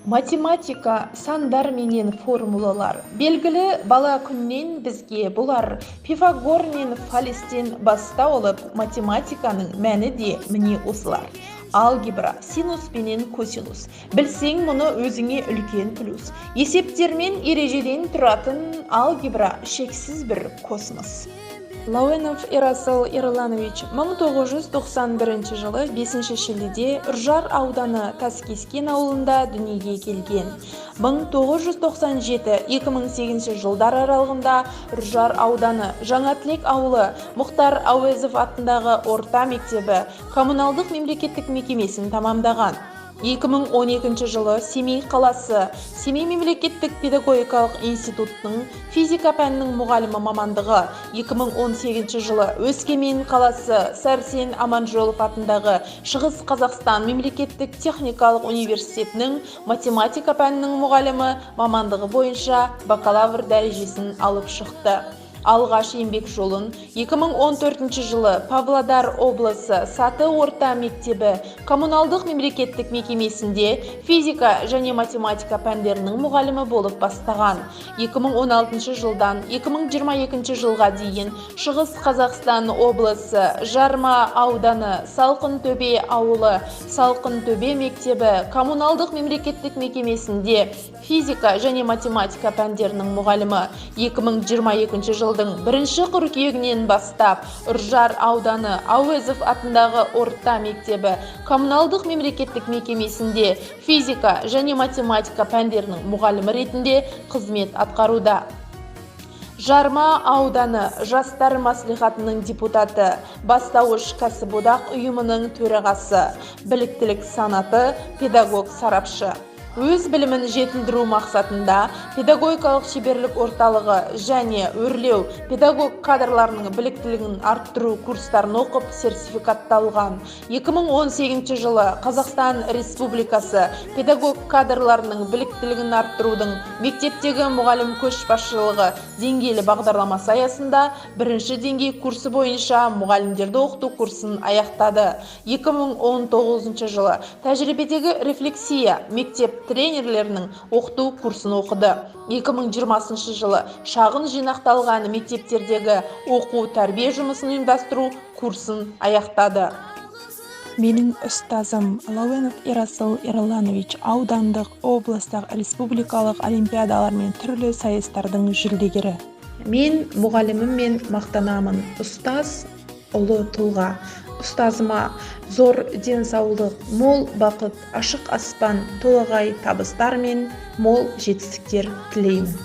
Математика, сандар менен формулалар. Белгілі бала күннен бізге бұлар Пифагор мен Фалестен баста олып, математиканың мәні де міне осылар. Алгебра, синус пенен косинус. Білсең мұны өзіңе үлкен плюс. Есептермен ережеден тұратын алгебра шексіз бір космос. Лауенов Ерасыл Ерланович 1991 жылы 5 шілдеде Үржар ауданы Таскескен ауылында дүниеге келген. 1997-2008 жылдар аралығында Үржар ауданы Жаңатілек ауылы Мұхтар Әуезов атындағы орта мектебі коммуналдық мемлекеттік мекемесін тамамдаған. 2012 жылы Семей қаласы Семей мемлекеттік педагогикалық институттың физика пәнінің мұғалімі мамандығы, 2018 жылы Өскемен қаласы Сәрсен Аманжолов атындағы Шығыс Қазақстан мемлекеттік техникалық университетінің математика пәнінің мұғалімі мамандығы бойынша бакалавр дәрежесін алып шықты. Алғаш еңбек жолын 2014 жылы Павлодар облысы Саты орта мектебі коммуналдық мемлекеттік мекемесінде физика және математика пәндерінің мұғалімі болып бастаған. 2016 жылдан 2022 жылға дейін Шығыс Қазақстан облысы Жарма ауданы Салқынтөбе ауылы Салқынтөбе мектебі коммуналдық мемлекеттік мекемесінде физика және математика пәндерінің мұғалімі. 2022 жылдың 1 қыркүйегінен бастап Үржар ауданы Әуезов атындағы орта мектебі коммуналдық мемлекеттік мекемесінде физика және математика пәндерінің мұғалімі ретінде қызмет атқаруда. Жарма ауданы жастар маслихатының депутаты, Бастауыш кәсіподақ ұйымының төрағасы, біліктілік санаты, педагог сарапшы. Өз білімін жетілдіру мақсатында педагогикалық шеберлік орталығы және өрлеу педагог кадрларының біліктілігін арттыру курстарын оқып сертификатталған. 2018 жылы Қазақстан Республикасы педагог кадрларының біліктілігін арттырудың мектептегі мұғалім көшбасшылығы деңгейлі бағдарламасы аясында бірінші деңгей курсы бойынша мұғалімдерді оқыту курсын аяқтады. 2019 жылы тәжірибедегі рефлексия мектеп тренерлерінің оқыту курсын оқыды. 2020 жылы шағын жинақталған мектептердегі оқу тәрбие жұмысын ұйымдастыру курсын аяқтады. Менің ұстазым Лауенов Ерасыл Ерланович аудандық, облыстық, республикалық олимпиадалар мен түрлі сайыстардың жүлдегері. Мен мұғаліміммен мақтанамын. Ұстаз ұлы тұлға. Ұстазыма зор денсаулық, мол бақыт, ашық аспан, толағай табыстар мен мол жетістіктер тілеймін.